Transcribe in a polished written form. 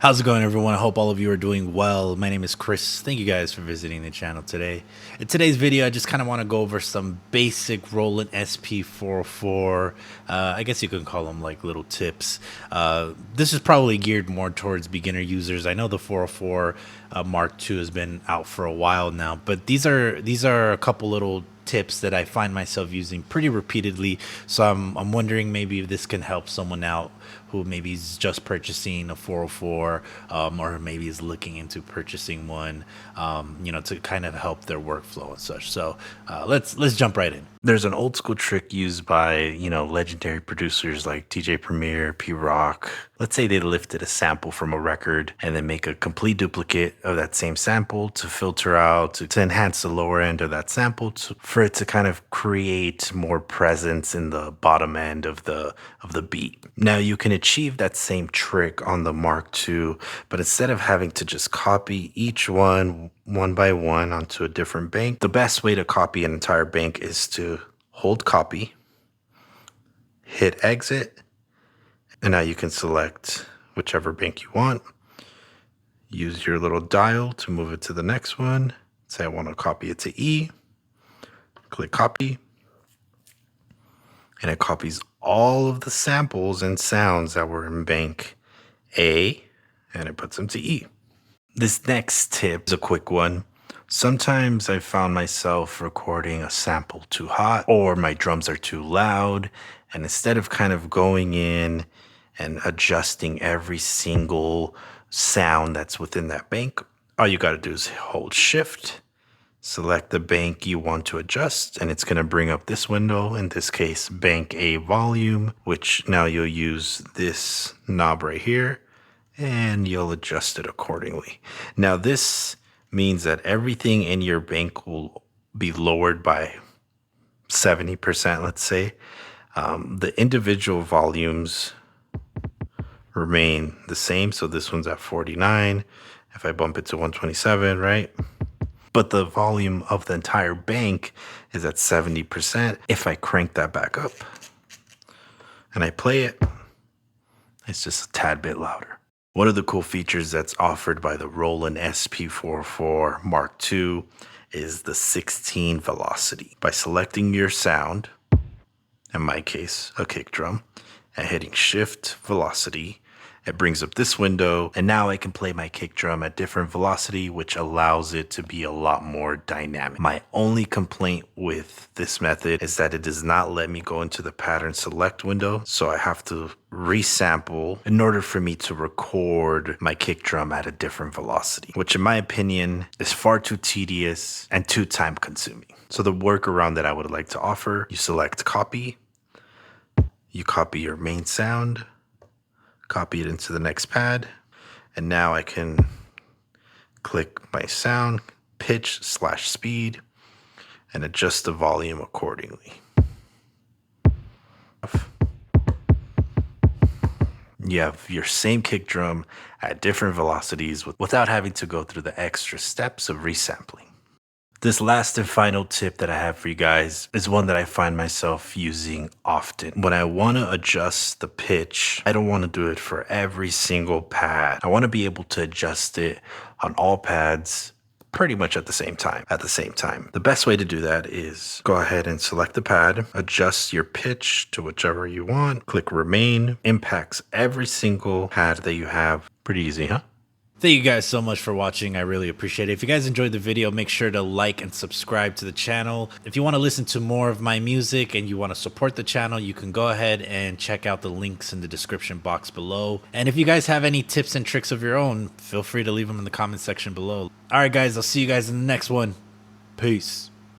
How's it going, everyone? I hope all of you are doing well. My name is Chris. Thank you guys for visiting the channel today. In today's video, I just kind of want to go over some basic Roland SP404. I guess you can call them like little tips. This is probably geared more towards beginner users. I know the 404 Mark II has been out for a while now, but these are a couple little tips that I find myself using pretty repeatedly. So I'm wondering maybe if this can help someone out who maybe is just purchasing a 404, or maybe is looking into purchasing one, to kind of help their workflow and such. So let's jump right in. There's an old school trick used by, legendary producers like DJ Premier, P Rock. Let's say they lifted a sample from a record and then make a complete duplicate of that same sample to filter out, to enhance the lower end of that sample, for it to kind of create more presence in the bottom end of the beat. Now you can achieve that same trick on the Mark II, but instead of having to just copy each one by one onto a different bank, the best way to copy an entire bank is to hold copy, hit exit, and now you can select whichever bank you want. Use your little dial to move it to the next one. Say I want to copy it to E. Click copy. And it copies all of the samples and sounds that were in bank A, and it puts them to E. This next tip is a quick one. Sometimes I found myself recording a sample too hot, or my drums are too loud, and instead of kind of going in and adjusting every single sound that's within that bank, all you got to do is hold shift, select the bank you want to adjust, and it's going to bring up this window, in this case bank A volume, which now you'll use this knob right here and you'll adjust it accordingly. Now this means that everything in your bank will be lowered by 70%, let's say. The individual volumes remain the same. So this one's at 49. If I bump it to 127, right? But the volume of the entire bank is at 70%. If I crank that back up and I play it, it's just a tad bit louder. One of the cool features that's offered by the Roland SP404 Mark II is the 16 velocity. By selecting your sound, in my case, a kick drum, and hitting shift velocity, it brings up this window, and now I can play my kick drum at different velocity, which allows it to be a lot more dynamic. My only complaint with this method is that it does not let me go into the pattern select window, so I have to resample in order for me to record my kick drum at a different velocity, which in my opinion is far too tedious and too time consuming. So the workaround that I would like to offer, you select copy, you copy your main sound, copy it into the next pad, and now I can click my sound, pitch / speed, and adjust the volume accordingly. You have your same kick drum at different velocities without having to go through the extra steps of resampling. This last and final tip that I have for you guys is one that I find myself using often. When I want to adjust the pitch, I don't want to do it for every single pad. I want to be able to adjust it on all pads pretty much at the same time. The best way to do that is go ahead and select the pad, adjust your pitch to whichever you want, click remain, impacts every single pad that you have. Pretty easy, huh? Thank you guys so much for watching. I really appreciate it. If you guys enjoyed the video, make sure to like and subscribe to the channel. If you want to listen to more of my music and you want to support the channel, you can go ahead and check out the links in the description box below. And if you guys have any tips and tricks of your own, feel free to leave them in the comment section below. All right, guys, I'll see you guys in the next one. Peace.